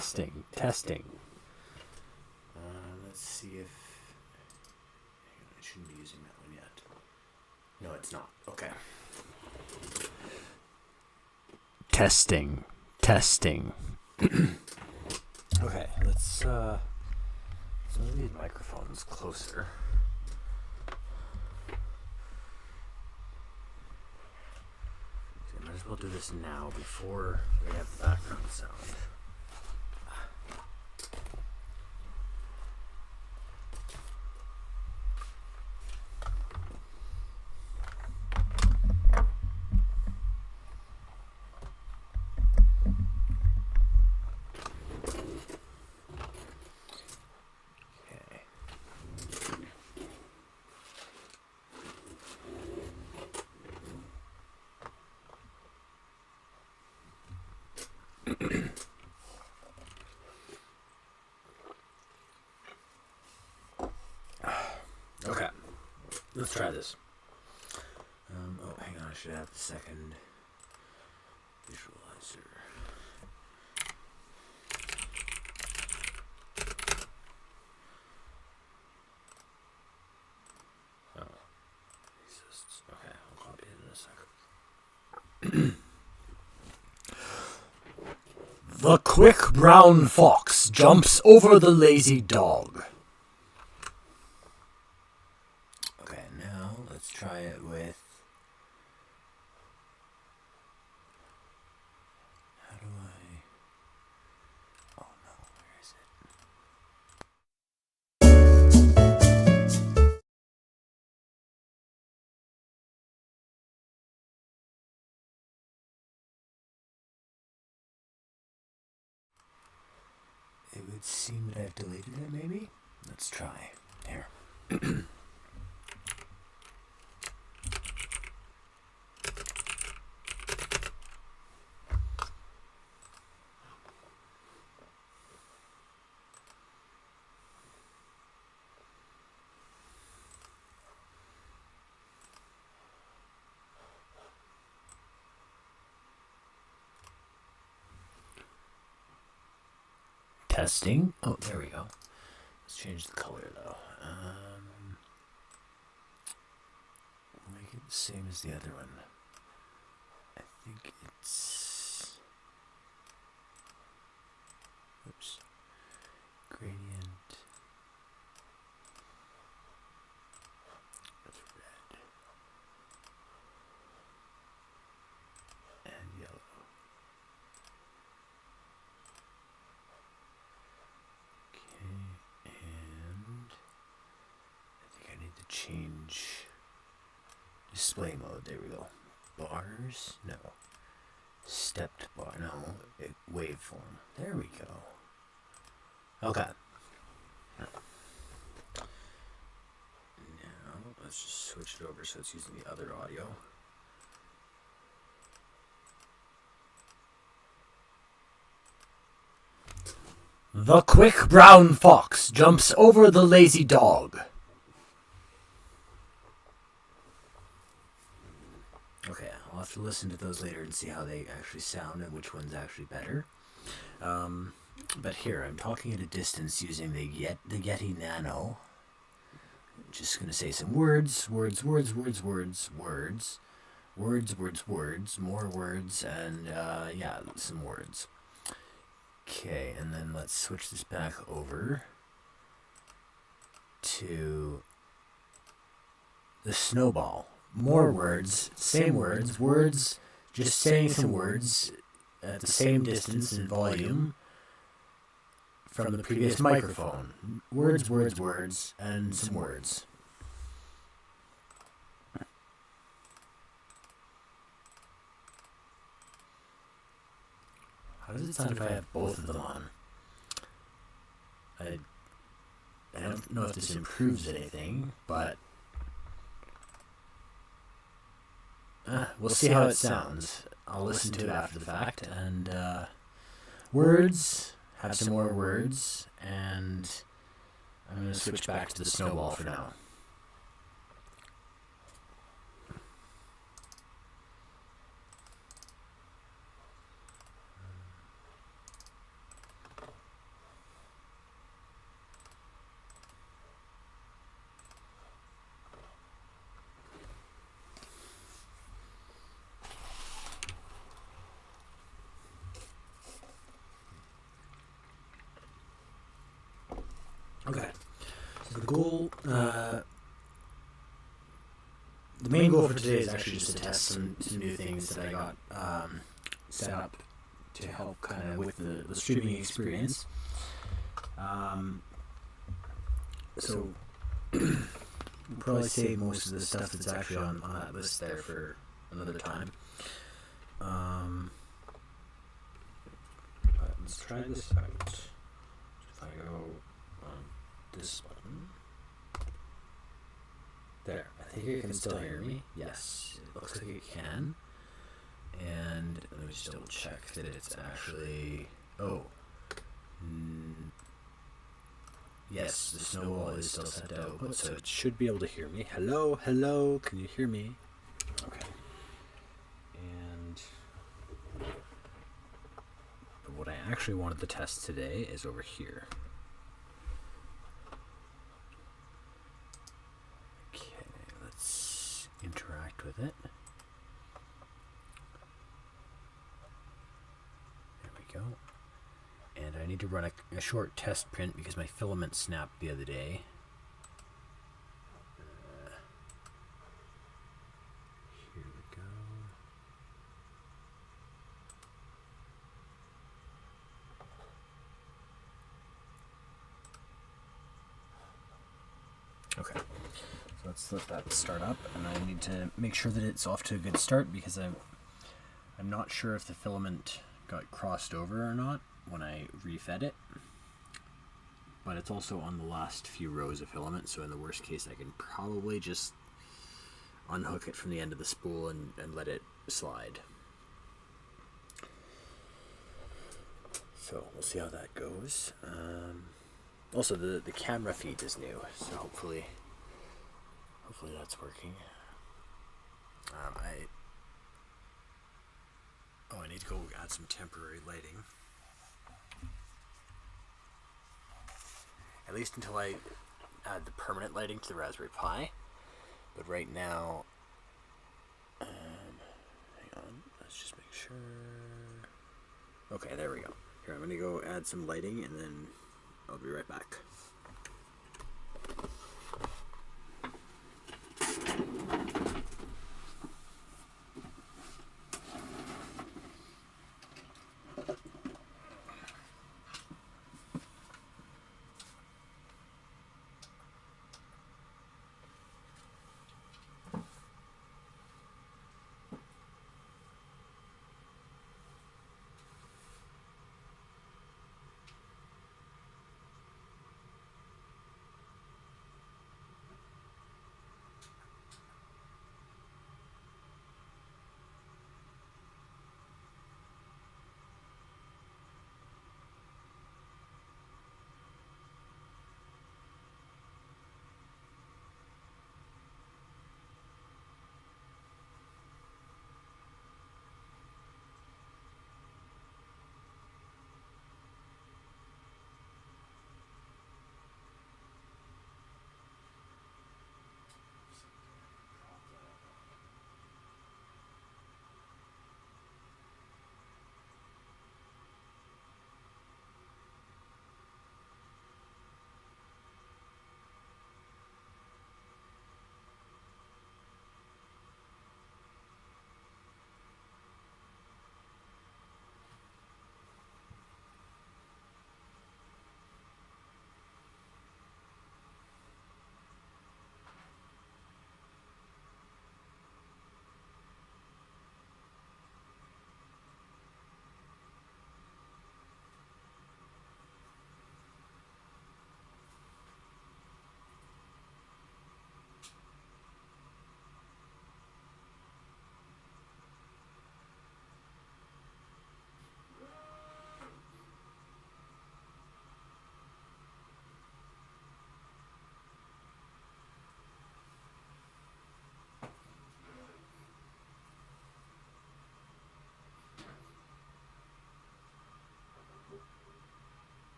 Testing. Let's see if... Hang on, I shouldn't be using that one yet. No, it's not. Okay. Testing. Okay, let's move these microphones closer. I might as well do this now before we have the background sound. Okay, let's try this. Oh, hang on, I should have the second visualizer. Oh, exists. Okay, I'll copy it in a second. The quick brown fox jumps over the lazy dog. Okay, now let's try it with... How do I... Oh no, where is it? It would seem that I've deleted it, maybe? Let's try. Here. Testing. Oh, there we go. Let's change the color though. Make it the same as the other one. I think it's... Oops. Gradient. That's red. And yellow. And I think I need to change display mode. There we go. Bars? No. Stepped bar. No. Waveform. There we go. Okay. Now, let's just switch it over so it's using the other audio. The quick brown fox jumps over the lazy dog. Okay, I'll have to listen to those later and see how they actually sound and which one's actually better. But here, I'm talking at a distance using the Yeti Nano. Just going to say some words, more words, and yeah, some words. Okay, and then let's switch this back over to the snowball. More words, same words, just saying some words at the same distance and volume from the previous microphone. Words, and some words. How does it sound if I have both of them on? I don't know if this improves anything, but we'll see how it sounds. I'll listen to it after the fact, and words, have some more words, and I'm going to switch back to the snowball for now. the main goal for today is actually just to test some new things that I got set up to help kind of with the streaming experience. So we'll probably save most of the stuff that's actually on that list there for another time. But let's try this out. If I go on this button. There, I think it can still hear me. Yes, it looks like it can. And let me just double check that it's actually... Oh. Yes, the snowball is still set to output, so it should be able to hear me. Hello, hello, can you hear me? Okay. And... But what I actually wanted to test today is over here. Interact with it. There we go. And I need to run a short test print because my filament snapped the other day. Here we go. Okay. So let's let that start up, and I need to make sure that it's off to a good start because I'm not sure if the filament got crossed over or not when I refed it. But it's also on the last few rows of filament, so in the worst case I can probably just unhook it from the end of the spool and let it slide. So we'll see how that goes. Also the camera feed is new, so hopefully that's working. I need to go add some temporary lighting. At least until I add the permanent lighting to the Raspberry Pi. But right now, hang on, let's just make sure. Okay, there we go. Here, I'm gonna go add some lighting and then I'll be right back.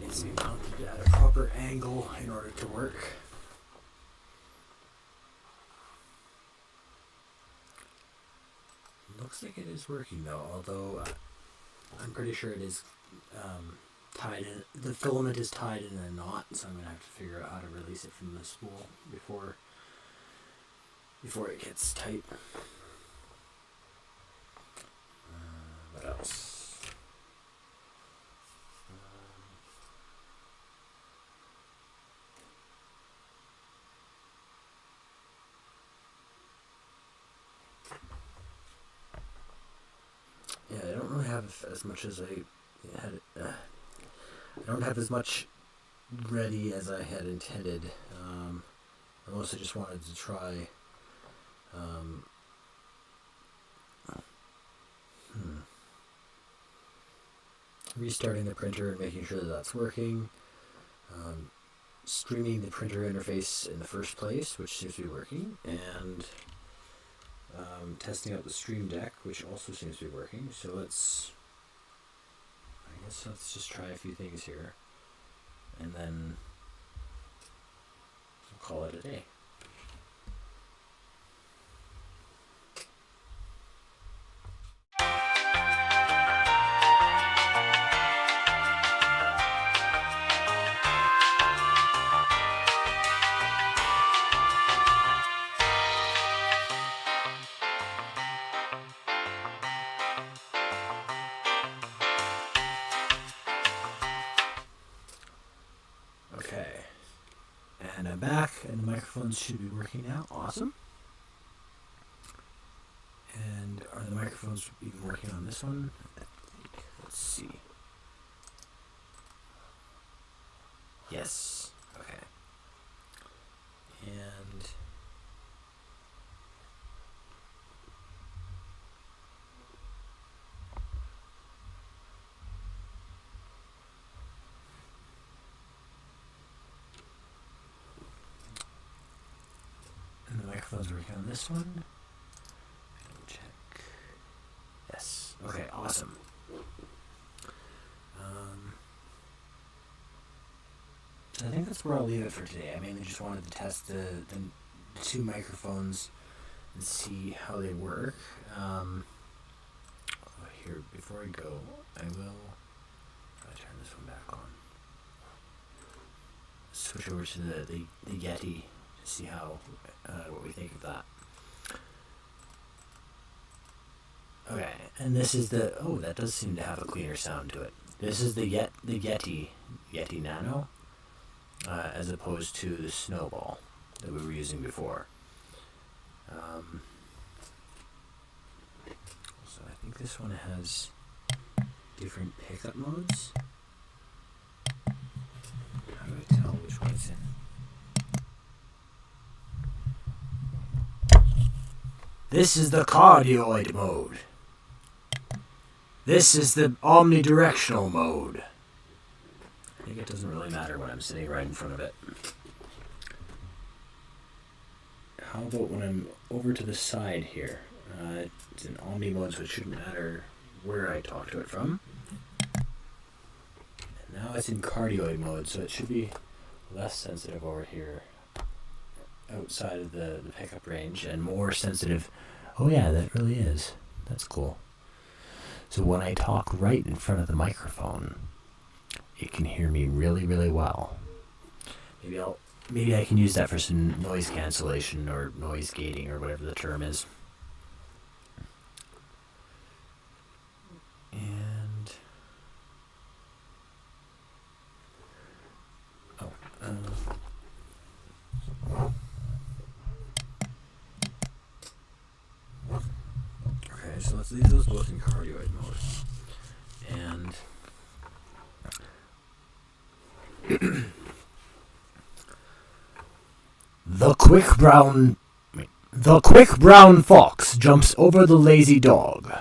needs to be mounted at a proper angle in order to work. Looks like it is working though, although I'm pretty sure it is tied in. The filament is tied in a knot, so I'm going to have to figure out how to release it from the spool before it gets tight. What else? Yeah, I don't really have as much as I had. I don't have as much ready as I had intended. I mostly just wanted to try. Restarting the printer and making sure that that's working. Streaming the printer interface in the first place, which seems to be working, and testing out the Stream Deck, which also seems to be working. So I guess let's just try a few things here, and then we'll call it a day. Okay, and I'm back, and the microphones should be working now. Awesome. And are the microphones even working on this one? Let's see. Yes. Okay. And the microphones are working on this one. Check. Yes. Okay, awesome. So I think that's where I'll leave it for today. I mainly just wanted to test the two microphones and see how they work. Here, before I go, I will turn this one back on. Switch over to the Yeti to see how what we think of that. Okay, and this is the that does seem to have a cleaner sound to it. This is the Yeti Nano, as opposed to the Snowball that we were using before. So I think this one has different pickup modes. How do I tell which one it's in? This is the cardioid mode. This is the omnidirectional mode. I think it doesn't really matter when I'm sitting right in front of it. How about when I'm over to the side here? It's in omni mode, so it shouldn't matter where I talk to it from. And now it's in cardioid mode, so it should be less sensitive over here outside of the pickup range and more sensitive. Oh yeah, that really is. That's cool. So when I talk right in front of the microphone, it can hear me really, really well. Maybe I can use that for some noise cancellation or noise gating or whatever the term is. And okay, so let's leave those both in cardioid mode. And the quick brown fox jumps over the lazy dog.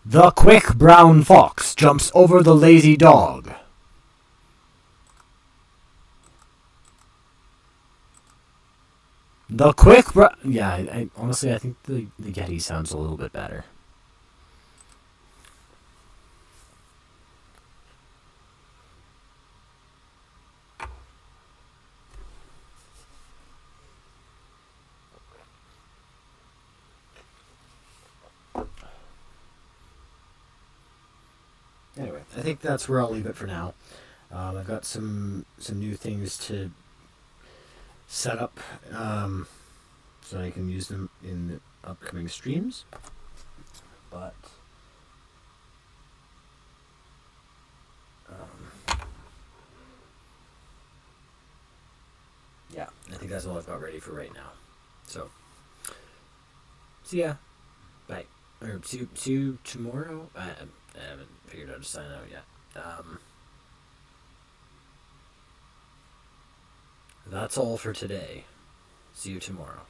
The quick brown fox jumps over the lazy dog. The quick I honestly, I think the Yeti sounds a little bit better. I think that's where I'll leave it for now. I've got some new things to set up so I can use them in the upcoming streams. But yeah, I think that's all I've got ready for right now. So, see ya. Bye. Or see you tomorrow. I haven't figured out how to sign out yet. That's all for today. See you tomorrow.